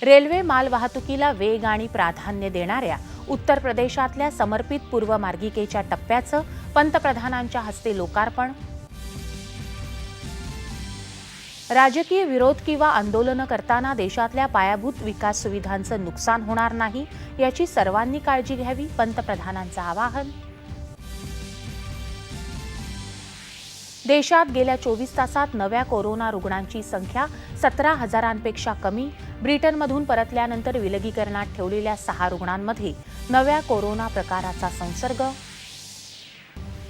Railway माल वाहतुकीला वेग आणि प्राधान्य देणाऱ्या उत्तर प्रदेशातल्या समर्पित पूर्व मार्गिकेच्या टप्प्याचं पंतप्रधानांच्या हस्ते लोकार्पण. राजकीय विरोध किंवा आंदोलन करताना देशातल्या पायाभूत विकास सुविधांचं नुकसान होणार नाही याची सर्वांनी काळजी घ्यावी, पंतप्रधानांचं आवाहन. देशात गेल्या 24 तासात नव्या कोरोना रुग्णांची संख्या 17,000पेक्षा कमी. ब्रिटनमधून परतल्यानंतर विलगीकरणात ठेवलेल्या 6 रुग्णांमध्ये नव्या कोरोना प्रकाराचा संसर्ग.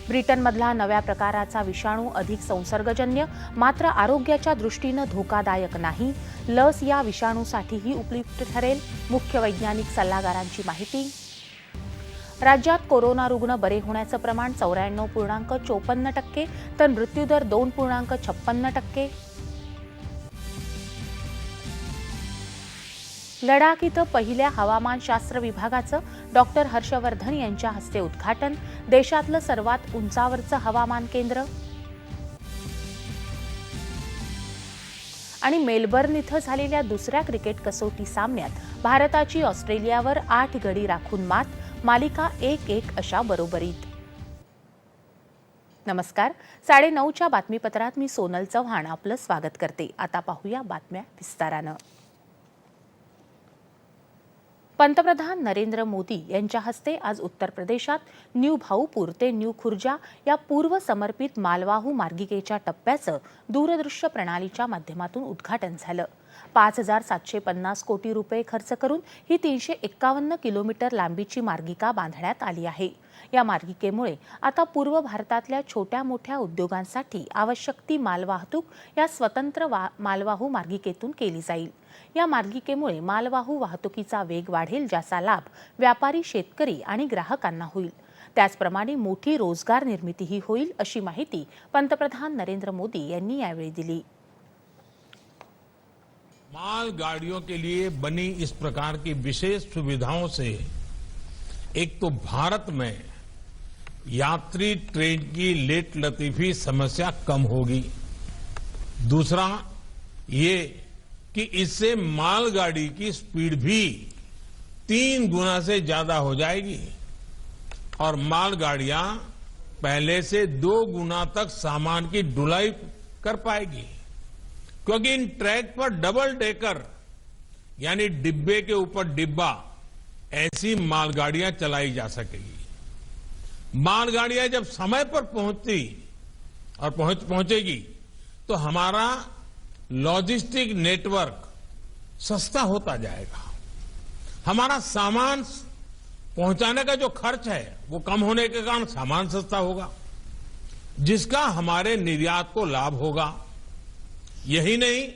ब्रिटनमधला नव्या प्रकाराचा विषाणू अधिक संसर्गजन्य मात्र आरोग्याच्या दृष्टीनं धोकादायक नाही. लस या विषाणूसाठीही उपयुक्त ठरेल, मुख्य वैज्ञानिक सल्लागारांची माहिती. राज्यात कोरोना रुग्ण बरे होण्याचं प्रमाण 94.54% तर मृत्यूदर 2.56%. लडाख इथं पहिल्या हवामानशास्त्र विभागाचं डॉक्टर हर्षवर्धन यांच्या हस्ते उद्घाटन. देशातलं सर्वात उंचावरचं हवामान केंद्र. आणि मेलबर्न इथं झालेल्या दुसऱ्या क्रिकेट कसोटी सामन्यात भारताची ऑस्ट्रेलियावर 8 गडी राखून मात. मालिका 1-1 अशा बरोबरीत. नमस्कार, 9:30च्या बातमीपत्रात मी सोनल चव्हाण आपलं स्वागत करते. आता पाहूया बातम्या विस्तारानं. पंतप्रधान नरेंद्र मोदी यांच्या हस्ते आज उत्तर प्रदेशात न्यू भाऊपूर ते न्यू खुर्जा या पूर्व समर्पित मालवाहू मार्गिकेच्या टप्प्याचं दूरदृश्य प्रणालीच्या माध्यमातून उद्घाटन झालं. 5,750 कोटी रुपये खर्च करून ही 351 किलोमीटर लांबीची मार्गिका बांधण्यात आली आहे. या मार्गिकेमुळे आता पूर्व भारतातल्या छोट्या मोठ्या उद्योगांसाठी आवश्यक ती मालवाहतूक या स्वतंत्र मालवाहू मार्गिकेतून केली जाईल. या मार्गिकेमुळे मालवाहू वाहतुकीचा वेग वाढेल, ज्याचा लाभ व्यापारी, शेतकरी आणि ग्राहकांना होईल. त्याचप्रमाणे मोठी रोजगार निर्मितीही होईल, अशी माहिती पंतप्रधान नरेंद्र मोदी यांनी यावेळी दिली. मालगाड़ियों के लिए बनी इस प्रकार की विशेष सुविधाओं से एक तो भारत में यात्री ट्रेन की लेट लतीफी समस्या कम होगी. दूसरा ये कि इससे मालगाड़ी की स्पीड भी 3 गुना से ज्यादा हो जाएगी और मालगाड़ियां पहले से 2 गुना तक सामान की ढुलाई कर पाएगी, क्योंकि in track per double decker यानी डिब्बे के ऊपर डिब्बा ऐसी मालगाड़ियां चलाई जा सकेगी. मालगाड़ियां जब समय पर पहुंचती और पहुंचेगी तो हमारा लॉजिस्टिक नेटवर्क सस्ता होता जाएगा. हमारा सामान पहुंचाने का जो खर्च है वो कम होने के कारण सामान सस्ता होगा, जिसका हमारे निर्यात को लाभ होगा. यही नहीं,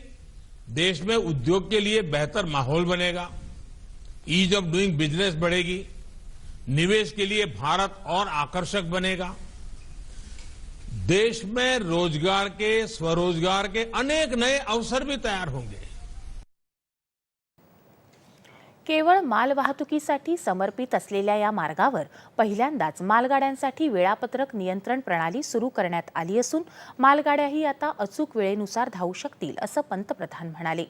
देश में उद्योग के लिए बेहतर माहौल बनेगा, ईज ऑफ डूइंग बिजनेस बढ़ेगी, निवेश के लिए भारत और आकर्षक बनेगा. देश में रोजगार के, स्वरोजगार के अनेक नए अवसर भी तैयार होंगे. केवळ मालवाहतुकीसाठी समर्पित असलेल्या या मार्गावर पहिल्यांदाच मालगाड्यांसाठी वेळापत्रक नियंत्रण प्रणाली सुरू करण्यात आली असून मालगाड्याही आता अचूक वेळेनुसार धावू शकतील, असं पंतप्रधान म्हणाले.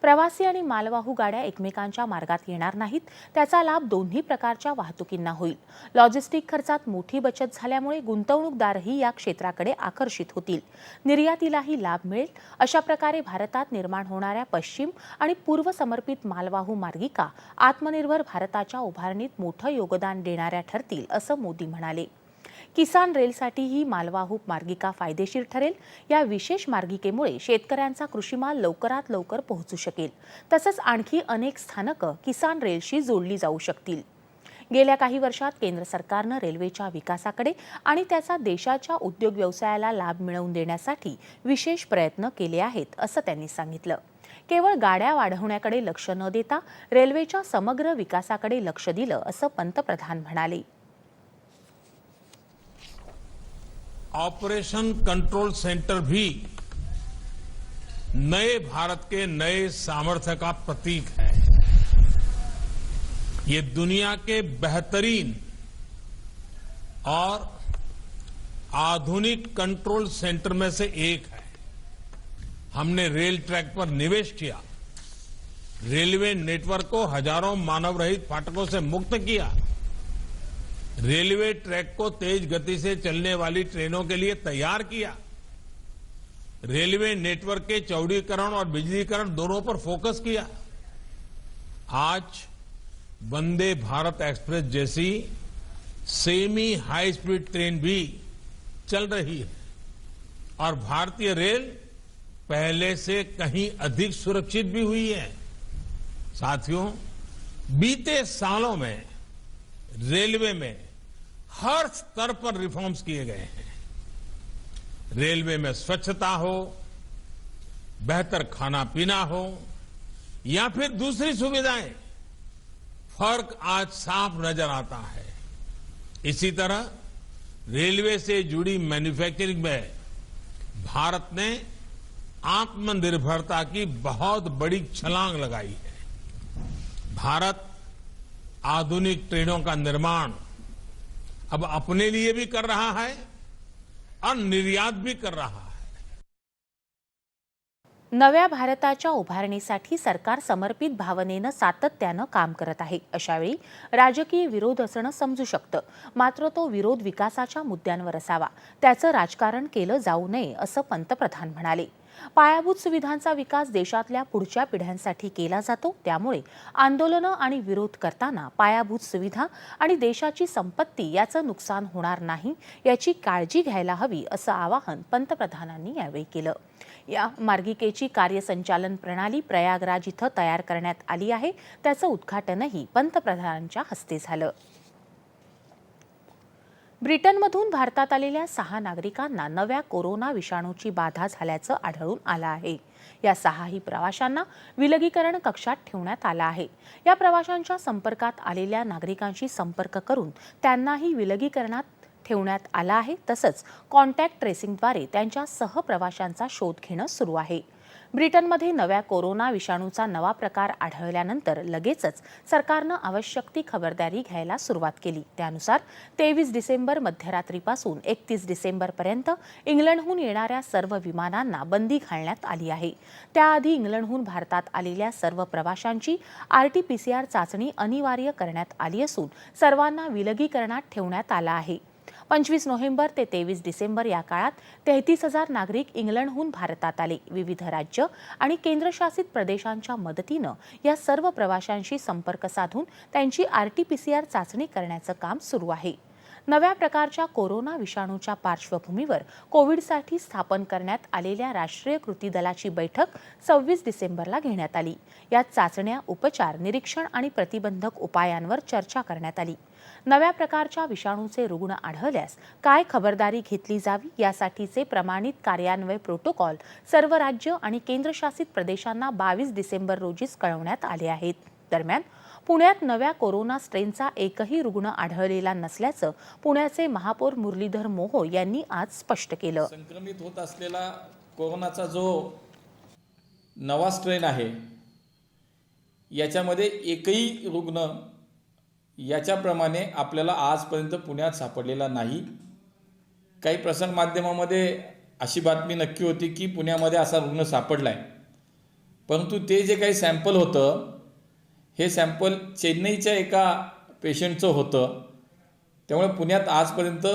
प्रवासी आणि मालवाहू गाड्या एकमेकांच्या मार्गात येणार नाहीत, त्याचा लाभ दोन्ही प्रकारच्या वाहतुकींना होईल. लॉजिस्टिक खर्चात मोठी बचत झाल्यामुळे गुंतवणूकदारही या क्षेत्राकडे आकर्षित होतील. निर्यातीलाही लाभ मिळेल. अशा प्रकारे भारतात निर्माण होणाऱ्या पश्चिम आणि पूर्व समर्पित मालवाहू मार्गिका आत्मनिर्भर भारताच्या उभारणीत मोठं योगदान देणाऱ्या ठरतील, असं मोदी म्हणाले. किसान रेलसाठी ही मालवाहू मार्गिका फायदेशीर ठरेल. या विशेष मार्गिकेमुळे शेतकऱ्यांचा कृषीमाल लवकरात लवकर पोहोचू शकेल. तसंच आणखी अनेक स्थानकं किसान रेलशी जोडली जाऊ शकतील. गेल्या काही वर्षात केंद्र सरकारनं रेल्वेच्या विकासाकडे आणि त्याचा देशाच्या उद्योग व्यवसायाला लाभ मिळवून देण्यासाठी विशेष प्रयत्न केले आहेत, असं त्यांनी सांगितलं. केवळ गाड्या वाढवण्याकडे लक्ष न देता रेल्वेच्या समग्र विकासाकडे लक्ष दिलं, असं पंतप्रधान म्हणाले. ऑपरेशन कंट्रोल सेंटर भी नए भारत के नए सामर्थ्य का प्रतीक है. ये दुनिया के बेहतरीन और आधुनिक कंट्रोल सेंटर में से एक है. हमने रेल ट्रैक पर निवेश किया रेलवे नेटवर्क को हजारों मानव रहित फाटकों से मुक्त किया, रेलवे ट्रैक को तेज गति से चलने वाली ट्रेनों के लिए तैयार किया, रेलवे नेटवर्क के चौड़ीकरण और बिजलीकरण दोनों पर फोकस किया। आज वंदे भारत एक्सप्रेस जैसी सेमी हाई स्पीड ट्रेन भी चल रही है और भारतीय रेल पहले से कहीं अधिक सुरक्षित भी हुई है। साथियों, बीते सालों में रेलवे में हर स्तर पर रिफॉर्म्स किए गए हैं। रेलवे में स्वच्छता हो, बेहतर खाना पीना हो या फिर दूसरी सुविधाएं, फर्क आज साफ नजर आता है। इसी तरह रेलवे से जुड़ी मैन्युफैक्चरिंग में भारत ने आत्मनिर्भरता की बहुत बड़ी छलांग लगाई है। भारत आधुनिक ट्रेनों का निर्माण अब अपने लिए भी कर रहा है और निर्यात भी कर रहा है। नव्या भारताच्या उभारणीसाठी सरकार समर्पित भावनेनं सातत्यानं काम करत आहे। अशावेळी राजकीय विरोध असणं समजू शकतं, मात्र तो विरोध विकासाच्या मुद्द्यांवर असावा, त्याचं राजकारण केलं जाऊ नये असं पंतप्रधान म्हणाले। पायाभूत सुविधांचा विकास देशातल्या पुढच्या पिढ्यांसाठी केला जातो, त्यामुळे आंदोलनं आणि विरोध करताना पायाभूत सुविधा आणि देशाची संपत्ती याचं नुकसान होणार नाही याची काळजी घ्यायला हवी असं आवाहन पंतप्रधानांनी यावेळी केलं। या मार्गिकेची कार्यसंचालन प्रणाली प्रयागराज इथं तयार करण्यात आली आहे, त्याचं उद्घाटनही पंतप्रधानांच्या हस्ते झालं। ब्रिटनमधून भारतात आलेल्या 6 नागरिकांना नव्या कोरोना विषाणूची बाधा झाल्याचं आढळून आलं आहे। या 6ही प्रवाशांना विलगीकरण कक्षात ठेवण्यात आलं आहे। या प्रवाशांच्या संपर्कात आलेल्या नागरिकांशी संपर्क करून त्यांनाही विलगीकरणात ठेवण्यात आलं आहे। तसंच कॉन्टॅक्ट ट्रेसिंगद्वारे त्यांच्या सहप्रवाशांचा शोध घेणं सुरू आहे। ब्रिटनमध्ये नव्या कोरोना विषाणूचा नवा प्रकार आढळल्यानंतर लगेचच सरकारनं आवश्यक ती खबरदारी घ्यायला सुरुवात केली। त्यानुसार 23 डिसेंबर मध्यरात्रीपासून 31 डिसेंबरपर्यंत इंग्लंडहून येणाऱ्या सर्व विमानांना बंदी घालण्यात आली आहे। त्याआधी इंग्लंडहून भारतात आलेल्या सर्व प्रवाशांची RT-PCR चाचणी अनिवार्य करण्यात आली असून सर्वांना विलगीकरणात ठेवण्यात आलं आहे। 25 नोव्हेंबर ते 23 डिसेंबर या काळात 33,000 नागरिक इंग्लंडहून भारतात आले। विविध राज्य आणि केंद्रशासित प्रदेशांच्या मदतीनं या सर्व प्रवाशांशी संपर्क साधून त्यांची RT-PCR चाचणी करण्याचं काम सुरू आहे। नव्या प्रकारच्या कोरोना विषाणूच्या पार्श्वभूमीवर कोविडसाठी स्थापन करण्यात आलेल्या राष्ट्रीय कृती दलाची बैठक 26 डिसेंबरला घेण्यात आली। यात चाचण्या, उपचार, निरीक्षण आणि प्रतिबंधक उपायांवर चर्चा करण्यात आली। नव्या प्रकारच्या विषाणूचे रुग्ण आढळल्यास काय खबरदारी घेतली जावी यासाठीचे प्रमाणित कार्यान्वयन प्रोटोकॉल सर्व राज्य आणि केंद्रशासित प्रदेशांना 22 डिसेंबर रोजीच कळवण्यात आले आहेत। दरम्यान पुण्यात नव्या कोरोना स्ट्रेनचा एकही रुग्ण आढळलेला नसल्याचं पुण्याचे महापौर मुरलीधर मोहोळ यांनी आज स्पष्ट केलं। संक्रमित होत असलेला कोरोनाचा जो नवा स्ट्रेन आहे याच्यामध्ये एकही रुग्ण याच्याप्रमाणे आपल्याला आजपर्यंत पुण्यात सापडलेला नाही। काही प्रसार माध्यमामध्ये अशी बातमी नक्की होती की पुण्यामध्ये असा रुग्ण सापडलाय, परंतु ते जे काही सॅम्पल होतं हे सॅम्पल चेन्नईच्या एका पेशंटचं होतं। त्यामुळे पुण्यात आजपर्यंत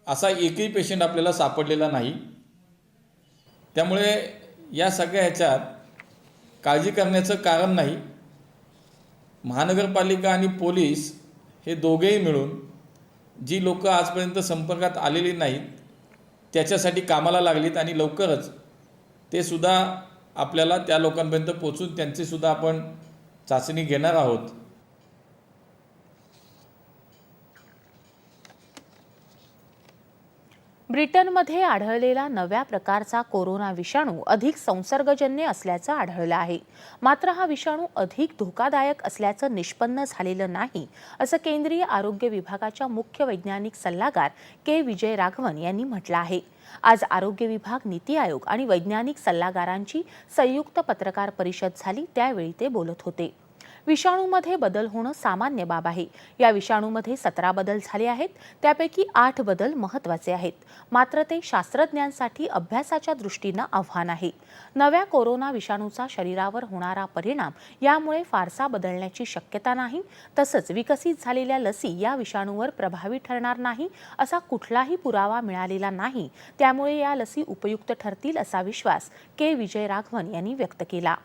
असा एकही पेशंट आपल्याला सापडलेला नाही। त्यामुळे या सगळ्या ह्याच्यात काळजी करण्याचं कारण नाही। महानगरपालिका आणि पोलीस हे दोघेही मिळून जी लोक आजपर्यंत संपर्कात आलेली नाहीत त्याच्यासाठी कामाला लागलीत आणि लवकरच ते सुद्धा आपल्याला त्या लोकांपर्यंत पोहोचून त्यांची सुद्धा आपण चाचणी घेणार आहोत। ब्रिटनमध्ये आढळलेला नव्या प्रकारचा कोरोना विषाणू अधिक संसर्गजन्य असल्याचं आढळलं आहे। मात्र हा विषाणू अधिक धोकादायक असल्याचं निष्पन्न झालेलं नाही असं केंद्रीय आरोग्य विभागाच्या मुख्य वैज्ञानिक सल्लागार के विजय राघवन यांनी म्हटलं आहे। आज आरोग्य विभाग, नीती आयोग आणि वैज्ञानिक सल्लागारांची संयुक्त पत्रकार परिषद झाली, त्यावेळी ते बोलत होते। विषाणूमध्ये बदल होणं सामान्य बाब आहे. या विषाणूमध्ये 17 बदल झाले आहेत, त्यापैकी 8 बदल महत्त्वाचे आहेत. मात्र ते शास्त्रज्ञांसाठी अभ्यासाच्या दृष्टीनं आव्हान आहे. नव्या कोरोना विषाणूचा शरीरावर होणारा परिणाम यामुळे फारसा बदलण्याची शक्यता नाही. तसंच विकसित झालेल्या लसी या विषाणूवर प्रभावी ठरणार नाही असा कुठलाही पुरावा मिळालेला नाही. त्यामुळे या लसी उपयुक्त ठरतील असा विश्वास के. विजयराघवन यांनी व्यक्त केला.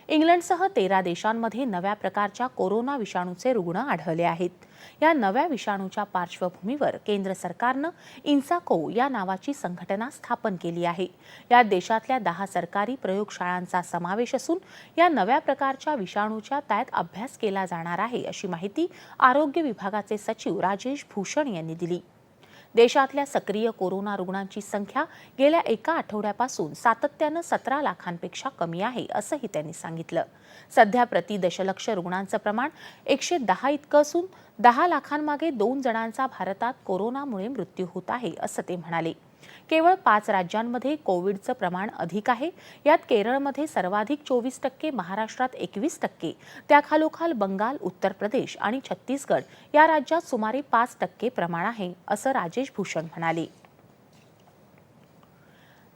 इंग्लंडसह 13 देशांमध्ये नव्या प्रकारच्या कोरोना विषाणूचे रुग्ण आढळले आहेत. या नव्या विषाणूच्या पार्श्वभूमीवर केंद्र सरकारनं इन्साको या नावाची संघटना स्थापन केली आहे. या देशातल्या 10 सरकारी प्रयोगशाळांचा समावेश असून या नव्या प्रकारच्या विषाणूच्या त्यात अभ्यास केला जाणार आहे, अशी माहिती आरोग्य विभागाचे सचिव राजेश भूषण यांनी दिली. देशातल्या सक्रिय कोरोना रुग्णांची संख्या गेल्या एका आठवड्यापासून सातत्यानं 17 लाखांपेक्षा कमी आहे, असंही त्यांनी सांगितलं. सध्या प्रति दशलक्ष रुग्णांचं प्रमाण 110 इतकं असून 10 लाखांमागे 2 जणांचा भारतात कोरोनामुळे मृत्यू होत आहे, असं ते म्हणाले. केवळ 5 राज्यांमध्ये कोविडचं प्रमाण अधिक आहे. यात केरळमध्ये सर्वाधिक 24%, महाराष्ट्रात 21%, त्याखालोखाल बंगाल, उत्तर प्रदेश आणि छत्तीसगड या राज्यात सुमारे 5% प्रमाण आहे, असं राजेश भूषण म्हणाले.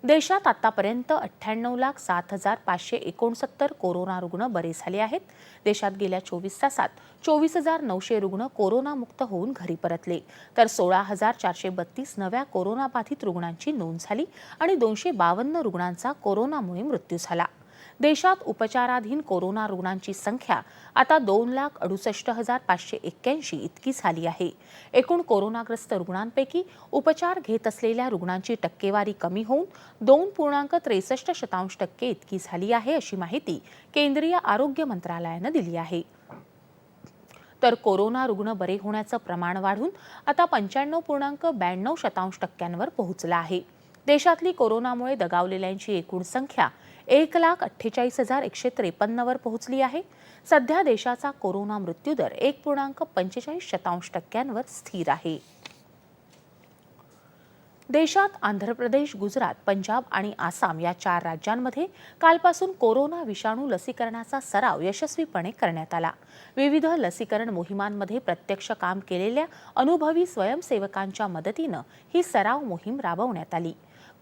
देशात आतापर्यंत 98,07,569 कोरोना रुग्ण बरे झाले आहेत. देशात गेल्या 24 तासात 24,900 रुग्ण कोरोनामुक्त होऊन घरी परतले, तर 16,432 नव्या कोरोनाबाधित रुग्णांची नोंद झाली आणि 252 रुग्णांचा कोरोनामुळे मृत्यू झाला. देशात उपचाराधीन कोरोना रुग्णांची संख्या आता 2,68,581 इतकी झाली आहे. एकूण कोरोनाग्रस्त रुग्णांपैकी उपचार घेत असलेल्या रुग्णांची टक्केवारी कमी होऊन 2.63% इतकी झाली आहे, अशी माहिती केंद्रीय आरोग्य मंत्रालयानं दिली आहे. तर कोरोना रुग्ण बरे होण्याचं प्रमाण वाढून आता 95.92% पोहोचलं आहे. देशातली कोरोनामुळे दगावलेल्यांची एकूण संख्या 1,48,153 वर पोहोचली आहे. सध्या देशाचा कोरोना मृत्यूदर 1.45% स्थिर आहे. देशात आंध्र प्रदेश, गुजरात, पंजाब आणि आसाम या 4 राज्यांमध्ये कालपासून कोरोना विषाणू लसीकरणाचा सराव यशस्वीपणे करण्यात आला. विविध लसीकरण मोहिमांमध्ये प्रत्यक्ष काम केलेल्या अनुभवी स्वयंसेवकांच्या मदतीनं ही सराव मोहीम राबवण्यात आली.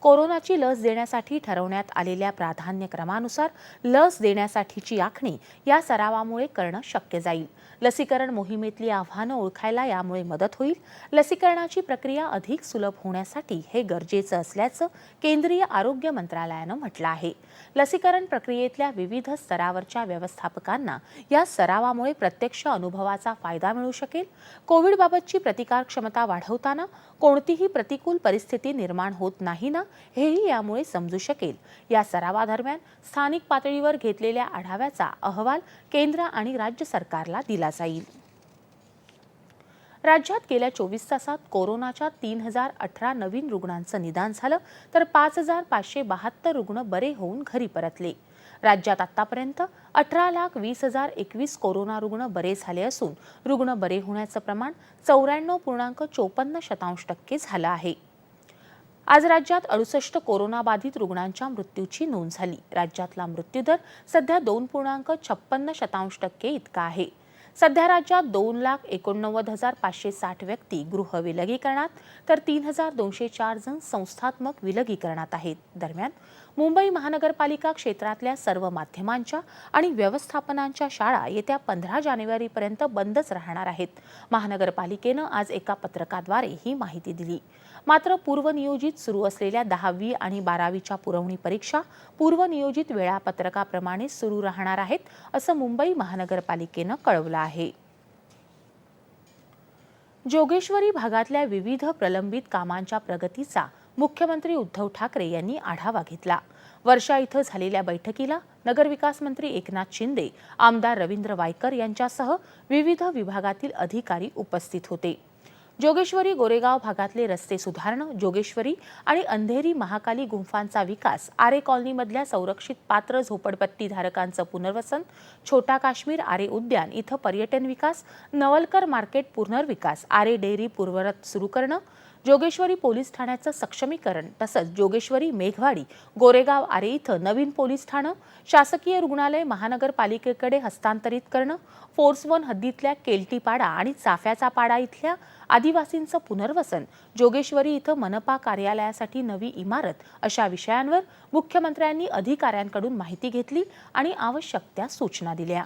कोरोनाची लस देण्यासाठी ठरवण्यात आलेल्या प्राधान्यक्रमानुसार लस देण्यासाठीची आखणी या सरावामुळे करणं शक्य जाईल. लसीकरण मोहिमेतली आव्हानं ओळखायला यामुळे मदत होईल. लसीकरणाची प्रक्रिया अधिक सुलभ होण्यासाठी हे गरजेचं असल्याचं केंद्रीय आरोग्य मंत्रालयानं म्हटलं आहे. लसीकरण प्रक्रियेतल्या विविध स्तरावरच्या व्यवस्थापकांना या सरावामुळे प्रत्यक्ष अनुभवाचा फायदा मिळू शकेल. कोविडबाबतची प्रतिकार क्षमता वाढवताना कोणतीही प्रतिकूल परिस्थिती निर्माण होत नाही ना, हेही यामुळे समजू शकेल. या सरावादरम्यान स्थानिक पातळीवर घेतलेल्या आढाव्याचा अहवाल केंद्र आणि राज्य सरकारला दिला जाईल. राज्यात गेल्या 24 तासात कोरोनाच्या 3,018 नवीन रुग्णांचं निदान झालं, तर 5,572 रुग्ण बरे होऊन घरी परतले. राज्यात आतापर्यंत 18,20,021 कोरोना रुग्ण बरे झाले असून रुग्ण बरे होण्याचं प्रमाण 94.54% झालं आहे. आज राज्यात 68 कोरोनाबाधित रुग्णांच्या मृत्यूची नोंद झाली. राज्यातला मृत्यूदर सध्या 2.56% इतका आहे. सध्या राज्यात 2,89,560 व्यक्ती गृह विलगीकरणात, तर 3,204 जण संस्थात्मक विलगीकरणात आहेत. दरम्यान मुंबई महानगरपालिका क्षेत्रातल्या सर्व माध्यमांच्या आणि व्यवस्थापनांच्या शाळा येत्या 15 जानेवारीपर्यंत बंदच राहणार आहेत. महानगरपालिकेनं आज एका पत्रकाद्वारे ही माहिती दिली. मात्र पूर्वनियोजित सुरू असलेल्या 10वी आणि 12वीच्या पुरवणी परीक्षा पूर्वनियोजित वेळापत्रकाप्रमाणे सुरू राहणार आहेत, असं मुंबई महानगरपालिकेनं कळवलं आहे. जोगेश्वरी भागातल्या विविध प्रलंबित कामांच्या प्रगतीचा मुख्यमंत्री उद्धव ठाकरे यांनी आढावा घेतला. वर्षा इथं झालेल्या बैठकीला नगरविकास मंत्री एकनाथ शिंदे, आमदार रवींद्र वायकर यांच्यासह विविध विभागातील अधिकारी उपस्थित होते. जोगेश्वरी गोरेगाव भागातले रस्ते सुधारणं, जोगेश्वरी आणि अंधेरी महाकाली गुंफांचा विकास, आरे कॉलनीमधल्या संरक्षित पात्र झोपडपट्टी धारकांचं पुनर्वसन, छोटा काश्मीर आरे उद्यान इथं पर्यटन विकास, नवलकर मार्केट पुनर्विकास, आरे डेअरी पूर्वरत सुरू करणं, जोगेश्वरी पोलीस ठाण्याचं सक्षमीकरण तसंच जोगेश्वरी, मेघवाडी, गोरेगाव आरे इथं नवीन पोलीस ठाणं, शासकीय रुग्णालय महानगरपालिकेकडे हस्तांतरित करणं, फोर्स 1 हद्दीतल्या केल्टीपाडा आणि चाफ्याचा पाडा इथल्या आदिवासींचं पुनर्वसन, जोगेश्वरी इथं मनपा कार्यालयासाठी नवी इमारत अशा विषयांवर मुख्यमंत्र्यांनी अधिकाऱ्यांकडून माहिती घेतली आणि आवश्यक त्या सूचना दिल्या.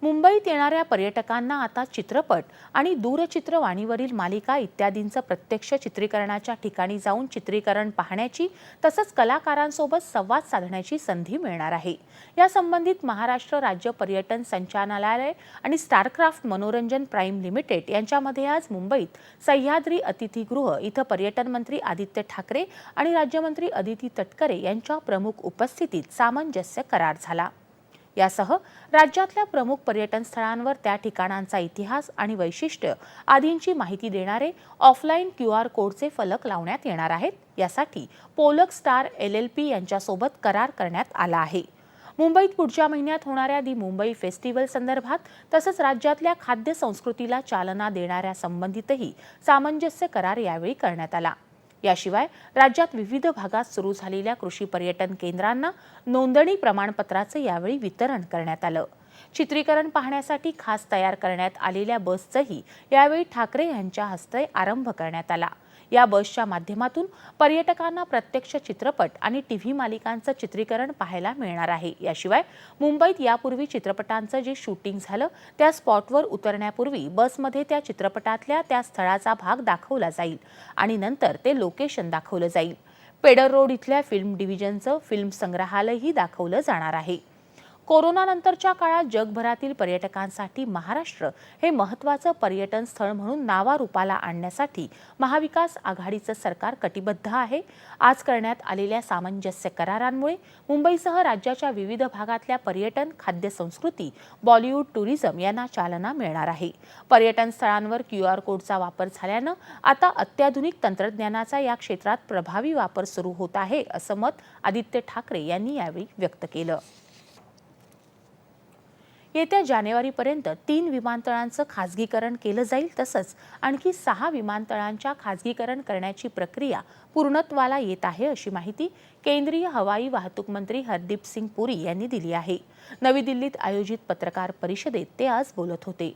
मुंबईत येणाऱ्या पर्यटकांना आता चित्रपट आणि दूरचित्रवाणीवरील मालिका इत्यादींचं प्रत्यक्ष चित्रीकरणाच्या ठिकाणी जाऊन चित्रीकरण पाहण्याची तसंच कलाकारांसोबत संवाद साधण्याची संधी मिळणार आहे. या संबंधित महाराष्ट्र राज्य पर्यटन संचालनालय आणि स्टारक्राफ्ट मनोरंजन प्राईम लिमिटेड यांच्यामध्ये आज मुंबईत सह्याद्री अतिथीगृह इथं पर्यटन मंत्री आदित्य ठाकरे आणि राज्यमंत्री अदिती तटकरे यांच्या प्रमुख उपस्थितीत सामंजस्य करार झाला. यासह राज्यातल्या प्रमुख पर्यटन स्थळांवर त्या ठिकाणांचा इतिहास आणि वैशिष्ट्य आदींची माहिती देणारे ऑफलाईन QR कोडचे फलक लावण्यात येणार आहेत. यासाठी पोलक स्टार LLP यांच्यासोबत करार करण्यात आला आहे. मुंबईत पुढच्या महिन्यात होणाऱ्या दी मुंबई फेस्टिवल संदर्भात तसंच राज्यातल्या खाद्य संस्कृतीला चालना देणाऱ्या संबंधितही सामंजस्य करार यावेळी करण्यात आला. याशिवाय राज्यात विविध भागात सुरू झालेल्या कृषी पर्यटन केंद्रांना नोंदणी प्रमाणपत्राचं यावेळी वितरण करण्यात आलं. चित्रीकरण पाहण्यासाठी खास तयार करण्यात आलेल्या बसचंही यावेळी ठाकरे यांच्या हस्ते आरंभ करण्यात आला. या बसच्या माध्यमातून पर्यटकांना प्रत्यक्ष चित्रपट आणि TV मालिकांचं चित्रीकरण पाहायला मिळणार आहे. याशिवाय मुंबईत यापूर्वी चित्रपटांचं जे शूटिंग झालं त्या स्पॉटवर उतरण्यापूर्वी बसमध्ये त्या चित्रपटातल्या त्या स्थळाचा भाग दाखवला जाईल आणि नंतर ते लोकेशन दाखवलं जाईल. पेडर रोड इथल्या फिल्म डिव्हिजनचं फिल्म संग्रहालयही दाखवलं जाणार आहे. कोरोनानंतरच्या काळात जगभरातील पर्यटकांसाठी महाराष्ट्र हे महत्त्वाचं पर्यटन स्थळ म्हणून नावारूपाला आणण्यासाठी महाविकास आघाडीचं सरकार कटिबद्ध आहे. आज करण्यात आलेल्या सामंजस्य करारांमुळे मुंबईसह राज्याच्या विविध भागातल्या पर्यटन, खाद्य संस्कृती, बॉलिवूड, टुरिझम यांना चालना मिळणार आहे. पर्यटन स्थळांवर QR कोडचा वापर झाल्यानं आता अत्याधुनिक तंत्रज्ञानाचा या क्षेत्रात प्रभावी वापर सुरू होत आहे, असं मत आदित्य ठाकरे यांनी यावेळी व्यक्त केलं. येत्या जानेवारीपर्यंत 3 विमानतळांचं खासगीकरण केलं जाईल. तसंच आणखी 6 विमानतळांच्या खासगीकरण करण्याची प्रक्रिया पूर्णत्वाला येत आहे, अशी माहिती केंद्रीय हवाई वाहतूक मंत्री हरदीप सिंग पुरी यांनी दिली आहे. नवी दिल्लीत आयोजित पत्रकार परिषदेत ते आज बोलत होते.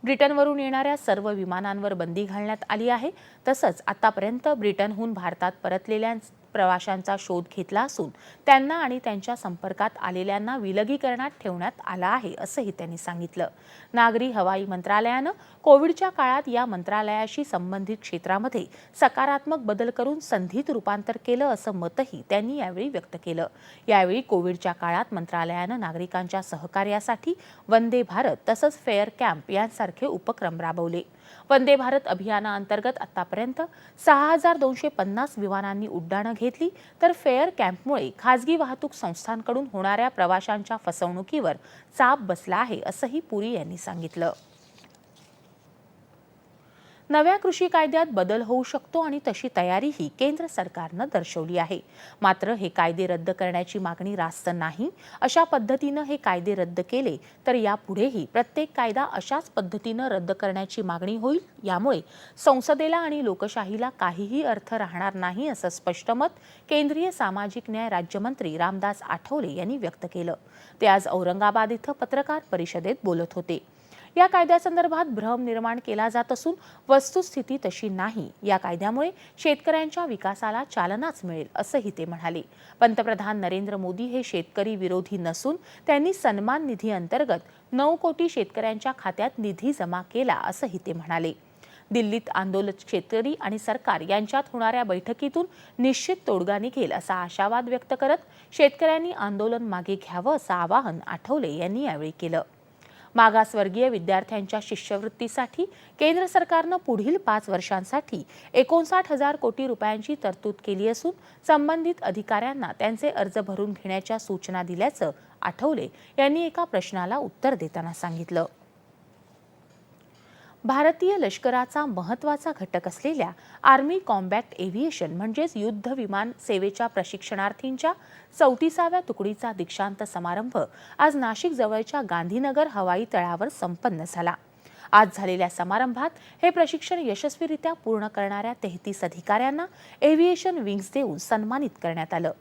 ब्रिटनवरून येणाऱ्या सर्व विमानांवर बंदी घालण्यात आली आहे. तसंच आतापर्यंत ब्रिटनहून भारतात परतलेल्या प्रवाशांचा शोध घेतला असून त्यांना आणि त्यांच्या संपर्कात आलेल्यांना विलगीकरणात ठेवण्यात आलं आहे, असंही त्यांनी सांगितलं. नागरी हवाई मंत्रालयानं कोविडच्या काळात या मंत्रालयाशी संबंधित क्षेत्रामध्ये सकारात्मक बदल करून संधीत रूपांतर केलं, असं मतही त्यांनी यावेळी व्यक्त केलं. यावेळी कोविडच्या काळात मंत्रालयानं नागरिकांच्या सहकार्यासाठी वंदे भारत तसंच फेअर कॅम्प यांसारखे उपक्रम राबवले. वंदे भारत अभियानाअंतर्गत आतापर्यंत 6250 विमानांनी उड्डाणं घेतली, तर फेअर कॅम्पमुळे खासगी वाहतूक संस्थांकडून होणाऱ्या प्रवाशांच्या फसवणुकीवर चाप बसला आहे, असंही पुरी यांनी सांगितलं. नव्या कृषी कायद्यात बदल होऊ शकतो आणि तशी तयारीही केंद्र सरकारनं दर्शवली आहे. मात्र हे कायदे रद्द करण्याची मागणी रास्त नाही. अशा पद्धतीनं हे कायदे रद्द केले तर यापुढेही प्रत्येक कायदा अशाच पद्धतीनं रद्द करण्याची मागणी होईल. यामुळे संसदेला आणि लोकशाहीला काहीही अर्थ राहणार नाही, असं स्पष्ट मत केंद्रीय सामाजिक न्याय राज्यमंत्री रामदास आठवले यांनी व्यक्त केलं. ते आज औरंगाबाद इथं पत्रकार परिषदेत बोलत होते. या कायद्यासंदर्भात भ्रम निर्माण केला जात असून वस्तुस्थिती तशी नाही. या कायद्यामुळे शेतकऱ्यांच्या विकासाला चालनाच मिळेल, असंही ते म्हणाले. पंतप्रधान नरेंद्र मोदी हे शेतकरी विरोधी नसून त्यांनी सन्मान निधी अंतर्गत 9 कोटी शेतकऱ्यांच्या खात्यात निधी जमा केला, असंही ते म्हणाले. दिल्लीत आंदोलक शेतकरी आणि सरकार यांच्यात होणाऱ्या बैठकीतून निश्चित तोडगा निघेल, असा आशावाद व्यक्त करत शेतकऱ्यांनी आंदोलन मागे घ्यावं, असं आवाहन आठवले यांनी यावेळी केलं. मागासवर्गीय विद्यार्थ्यांच्या शिष्यवृत्तीसाठी केंद्र सरकारनं पुढील 5 वर्षांसाठी 59,000 कोटी रुपयांची तरतूद केली असून संबंधित अधिकाऱ्यांना त्यांचे अर्ज भरून घेण्याच्या सूचना दिल्याचं आठवले यांनी एका प्रश्नाला उत्तर देताना सांगितलं. भारतीय लष्कराचा महत्त्वाचा घटक असलेल्या आर्मी कॉम्बॅक्ट एव्हिएशन म्हणजेच युद्ध विमान सेवेच्या प्रशिक्षणार्थींच्या 34व्या तुकडीचा दीक्षांत समारंभ आज नाशिक जवळच्या गांधीनगर हवाई तळावर संपन्न झाला. आज झालेल्या समारंभात हे प्रशिक्षण यशस्वीरित्या पूर्ण करणाऱ्या 33 अधिकाऱ्यांना एव्हिएशन विंग्स देऊन सन्मानित करण्यात आलं.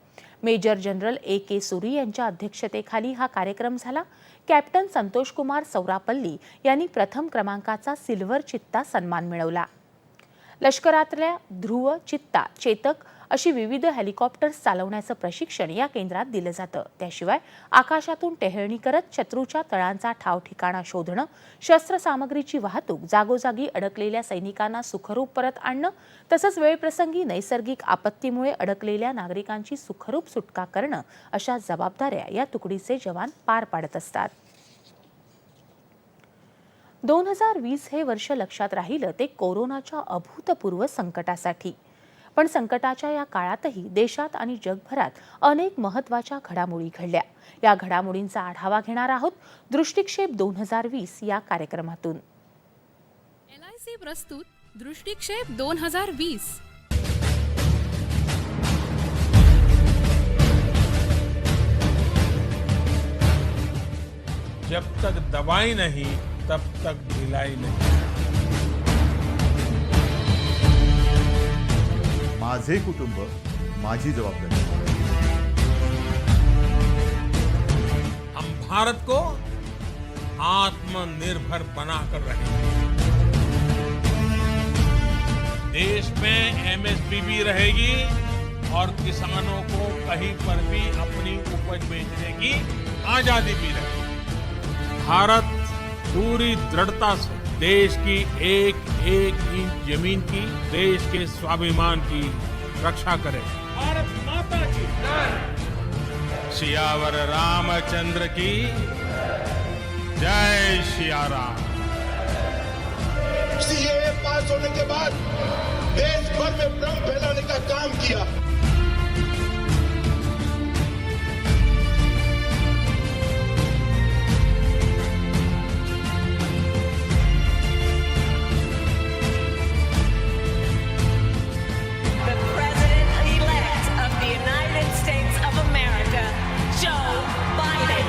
Major general A.K. सुरी यांच्या अध्यक्षतेखाली हा कार्यक्रम झाला. कॅप्टन संतोष कुमार सौरापल्ली यांनी प्रथम क्रमांकाचा सिल्व्हर चित्ता सन्मान मिळवला. लष्करातल्या ध्रुव, चित्ता, चेतक अशी विविध हेलिकॉप्टर्स चालवण्याचं प्रशिक्षण या केंद्रात दिलं जातं. त्याशिवाय आकाशातून टेहळणी करत शत्रूच्या तळांचा ठाव ठिकाणा शोधणं, शस्त्रसामग्रीची वाहतूक, जागोजागी अडकलेल्या सैनिकांना सुखरूप परत आणणं, तसंच वेळप्रसंगी नैसर्गिक आपत्तीमुळे अडकलेल्या नागरिकांची सुखरूप सुटका करणं अशा जबाबदाऱ्या या तुकडीचे जवान पार पाडत असतात. 2020 हे वर्ष लक्षात राहिलं ते कोरोनाच्या अभूतपूर्व संकटासाठी. पण संकटाच्या या काळातही देशात आणि जगभरात अनेक महत्त्वाच्या घडामोडी घडल्या. या घडामोडींचा आढावा घेणार आहोत दृष्टिक्षेप 2020 या कार्यक्रमातून. LIC प्रस्तुत दृष्टिक्षेप 2020. जब तक दवाई नहीं तब तक ढिलाई नहीं. माझे कुटुंब माझी जबाबदारी. हम भारत को आत्मनिर्भर बनाकर रहे हैं. देश में MSP भी रहेगी और किसानों को कहीं पर भी अपनी उपज बेचने की आजादी भी रहेगी. भारत पूरी दृढ़ता से देश की एक एक इंच जमीन की, देश के स्वाभिमान की रक्षा करे. भारत माता की सियावर रामचंद्र की जय सिया राम. सीएए पास होने के बाद देश भर में भ्रम फैलाने का काम KIA. The President-elect of the United States of America, Joe Biden.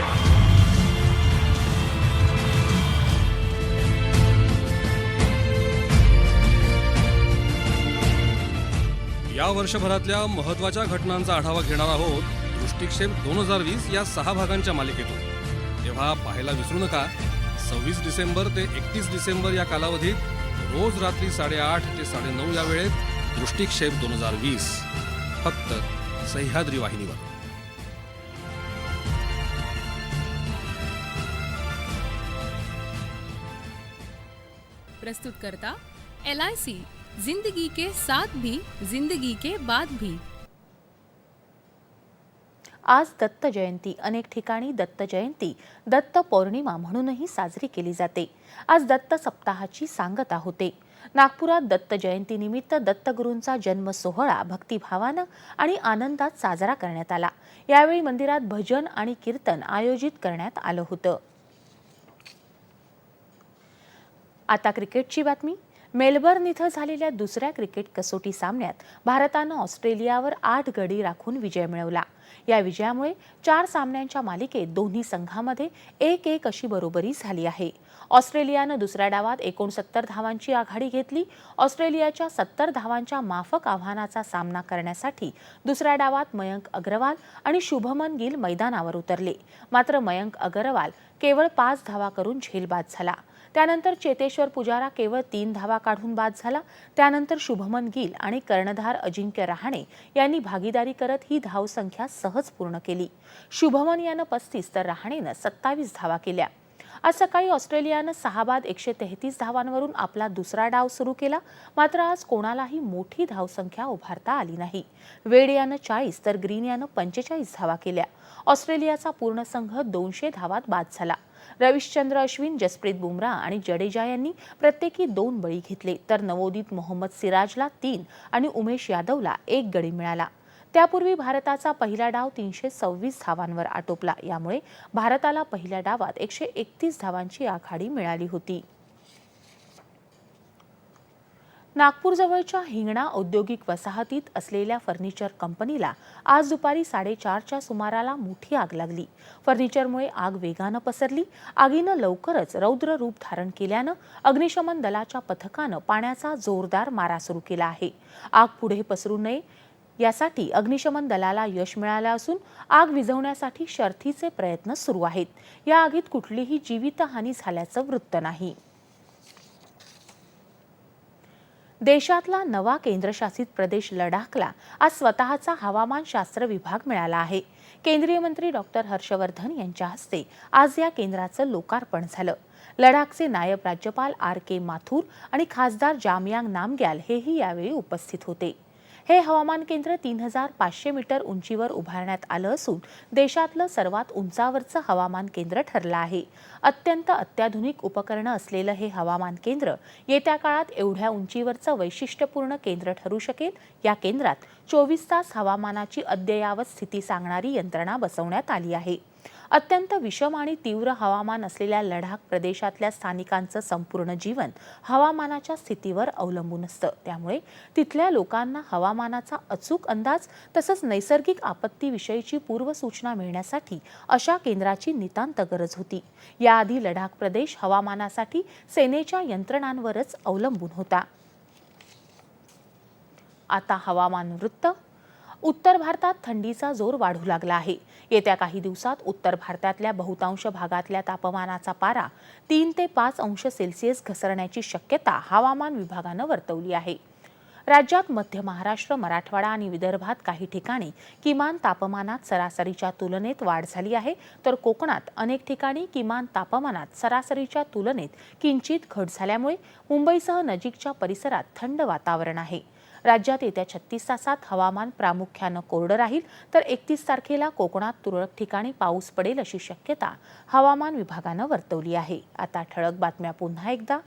या वर्षभरातल्या महत्त्वाच्या घटनांचा आढावा घेणार आहोत दृष्टिक्षेप 2020 या 6 भागांच्या मालिकेतून. तेव्हा पाहायला विसरू नका. 26 डिसेंबर ते 31 डिसेंबर या कालावधीत रोज रात्री 8:30 ते 9:30 या वेळेत दृष्टिक्षेप 2020 फक्त सह्याद्री वाहिनीवर. प्रस्तुत करता LIC, जिंदगी के साथ भी जिंदगी के बाद भी. आज दत्त जयंती. अनेक ठिकाणी दत्त जयंती, दत्त पौर्णिमा म्हणूनही साजरी केली जाते. आज दत्त सप्ताहाची सांगता होते. नागपुरात दत्त जयंतीनिमित्त दत्तगुरूंचा जन्म सोहळा भक्तिभावानं आणि आनंदात साजरा करण्यात आला. यावेळी मंदिरात भजन आणि कीर्तन आयोजित करण्यात आलं होतं. आता क्रिकेटची बातमी. मेलबर्न इथं झालेल्या दुसऱ्या क्रिकेट कसोटी सामन्यात भारतानं ऑस्ट्रेलियावर 8 गडी राखून विजय मिळवला. या विजयामुळे 4 सामन्यांच्या मालिकेत दोन्ही संघांमध्ये 1-1 अशी बरोबरी झाली आहे. ऑस्ट्रेलियानं दुसऱ्या डावात 69 धावांची आघाडी घेतली. ऑस्ट्रेलियाच्या 70 धावांच्या माफक आव्हानाचा सामना करण्यासाठी दुसऱ्या डावात मयंक अग्रवाल आणि शुभमन गिल मैदानावर उतरले. मात्र मयंक अग्रवाल केवळ 5 धावा करून झेलबाद झाला. त्यानंतर चेतेश्वर पुजारा केवळ 3 धावा काढून बाद झाला. त्यानंतर शुभमन गिल आणि कर्णधार अजिंक्य रहाणे यांनी भागीदारी करत ही धावसंख्या सहज पूर्ण केली. शुभमन यानं 35 तर रहाणेनं 27 धावा केल्या. आज सकाळी ऑस्ट्रेलियानं 6 बाद 133 धावांवरून आपला दुसरा डाव सुरू केला. मात्र आज कोणालाही मोठी धावसंख्या उभारता आली नाही. वेड यानं 40 तर ग्रीन यानं 45 धावा केल्या. ऑस्ट्रेलियाचा पूर्ण संघ 200 धावात बाद झाला. रविश्चंद्र अश्विन, जसप्रीत बुमराह आणि जडेजा यांनी प्रत्येकी 2 बळी घेतले, तर नवोदित मोहम्मद सिराजला 3 आणि उमेश यादवला 1 गडी मिळाला. त्यापूर्वी भारताचा पहिला डाव 326 धावांवर आटोपला. यामुळे भारताला पहिल्या डावात 131 धावांची आघाडी मिळाली होती. नागपूरजवळच्या हिंगणा औद्योगिक वसाहतीत असलेल्या फर्निचर कंपनीला आज दुपारी 4:30च्या सुमाराला मोठी आग लागली. फर्निचरमुळे आग वेगानं पसरली. आगीनं लवकरच रौद्र रूप धारण केल्यानं अग्निशमन दलाच्या पथकानं पाण्याचा जोरदार मारा सुरू केला आहे. आग पुढे पसरू नये यासाठी अग्निशमन दलाला यश मिळालं असून आग विझवण्यासाठी शर्थीचे प्रयत्न सुरू आहेत. या आगीत कुठलीही जीवितहानी झाल्याचं वृत्त नाही. देशातला नवा केंद्रशासित प्रदेश लडाखला आज स्वतःचा हवामानशास्त्र विभाग मिळाला आहे. केंद्रीय मंत्री डॉक्टर हर्षवर्धन यांच्या हस्ते आज या केंद्राचं लोकार्पण झालं. लडाखचे नायब राज्यपाल RK माथुर आणि खासदार जामयांग नामग्याल हेही यावेळी उपस्थित होते. हे हवामान केंद्र 3500 मीटर उंचीवर उभारण्यात आलं असून देशातलं सर्वात उंचावरचं हवामान केंद्र ठरलं आहे. अत्यंत अत्याधुनिक उपकरणं असलेलं हे हवामान केंद्र येत्या काळात एवढ्या उंचीवरचं वैशिष्ट्यपूर्ण केंद्र ठरू शकेल. या केंद्रात 24 तास हवामानाची अद्ययावत स्थिती सांगणारी यंत्रणा बसवण्यात आली आहे. अत्यंत विषम आणि तीव्र हवामान असलेल्या लडाख प्रदेशातल्या स्थानिकांचं संपूर्ण जीवन हवामानाच्या स्थितीवर अवलंबून असतं. त्यामुळे तिथल्या लोकांना हवामानाचा अचूक अंदाज तसंच नैसर्गिक आपत्तीविषयीची पूर्वसूचना मिळण्यासाठी अशा केंद्राची नितांत गरज होती. याआधी लडाख प्रदेश हवामानासाठी सेनेच्या यंत्रणांवरच अवलंबून होता. आता हवामान वृत्त. उत्तर भारतात थंडीचा जोर वाढू लागला आहे. येत्या काही दिवसात उत्तर भारतातल्या बहुतांश भागातल्या तापमानाचा पारा 3 ते 5 अंश सेल्सिअस घसरण्याची शक्यता हवामान विभागानं वर्तवली आहे. राज्यात मध्य महाराष्ट्र, मराठवाडा आणि विदर्भात काही ठिकाणी किमान तापमानात सरासरीच्या तुलनेत वाढ झाली आहे, तर कोकणात अनेक ठिकाणी किमान तापमानात सरासरीच्या तुलनेत किंचित घट झाल्यामुळे मुंबईसह नजीकच्या परिसरात थंड वातावरण आहे. राज्यात येत्या 36 तासात हवामान प्रामुख्यानं कोरडं राहील, तर 31 तारखेला कोकणात तुरळक ठिकाणी पाऊस पडेल अशी शक्यता हवामान विभागानं वर्तवली आहे. आता ठळक बातम्या पुन्हा एकदा.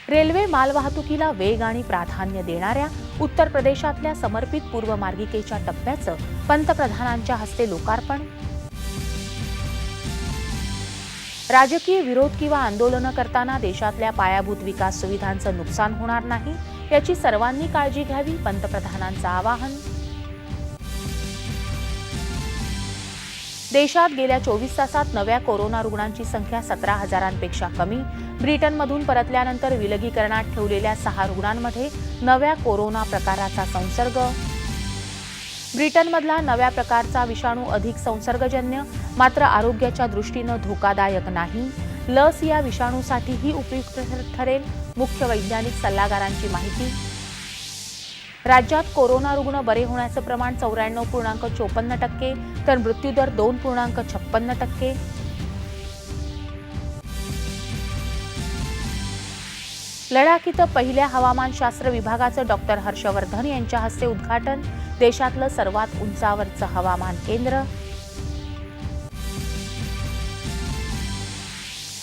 रेल्वे मालवाहतुकीला वेग आणि प्राधान्य देणाऱ्या उत्तर प्रदेशातल्या समर्पित पूर्व मार्गिकेच्या टप्प्याचं पंतप्रधानांच्या हस्ते लोकार्पण. राजकीय विरोध किंवा आंदोलनं करताना देशातल्या पायाभूत विकास सुविधांचं नुकसान होणार नाही याची सर्वांनी काळजी घ्यावी, पंतप्रधानांचं आवाहन. देशात गेल्या 24 तासात नव्या कोरोना रुग्णांची संख्या 17,000पेक्षा कमी. ब्रिटनमधून परतल्यानंतर विलगीकरणात ठेवलेल्या 6 रुग्णांमध्ये नव्या कोरोना प्रकाराचा संसर्ग. ब्रिटनमधला नव्या प्रकारचा विषाणू अधिक संसर्गजन्य मात्र आरोग्याच्या दृष्टीनं धोकादायक नाही. लस या विषाणूसाठीही उपयुक्त ठरेल, मुख्य वैज्ञानिक सल्लागारांची माहिती. राज्यात कोरोना रुग्ण बरे होण्याचं प्रमाण 94.54% तर मृत्यूदर 2.56%. लडाख इथं पहिल्या हवामानशास्त्र विभागाचं डॉक्टर हर्षवर्धन यांच्या हस्ते उद्घाटन. देशातलं सर्वात उंचावरचं हवामान केंद्र.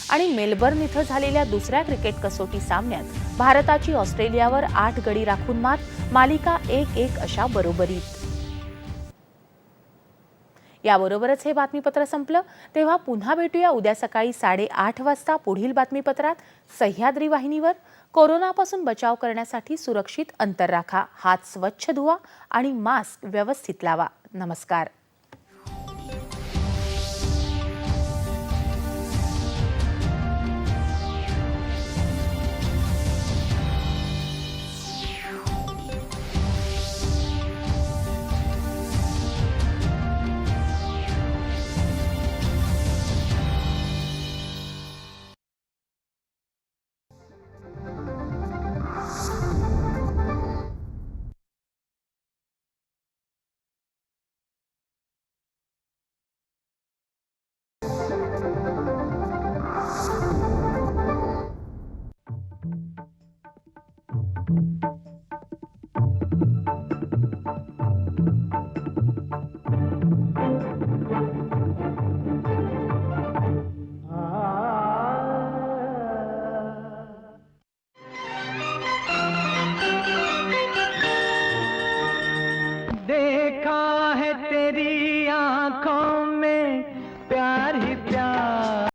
आणि मेलबर्न इथं झालेल्या दुसऱ्या क्रिकेट कसोटी सामन्यात भारताची ऑस्ट्रेलियावर 8 गडी राखून मात. मालिका 1-1 अशा बरोबरीत. याबरोबरच हे बातमीपत्र संपलं. तेव्हा पुन्हा भेटूया उद्या सकाळी 8:30 वाजता पुढील बातमीपत्रात. सह्याद्री वाहिनीवर. कोरोनापासून बचाव करण्यासाठी सुरक्षित अंतर राखा, हात स्वच्छ धुवा आणि मास्क व्यवस्थित लावा. नमस्कार.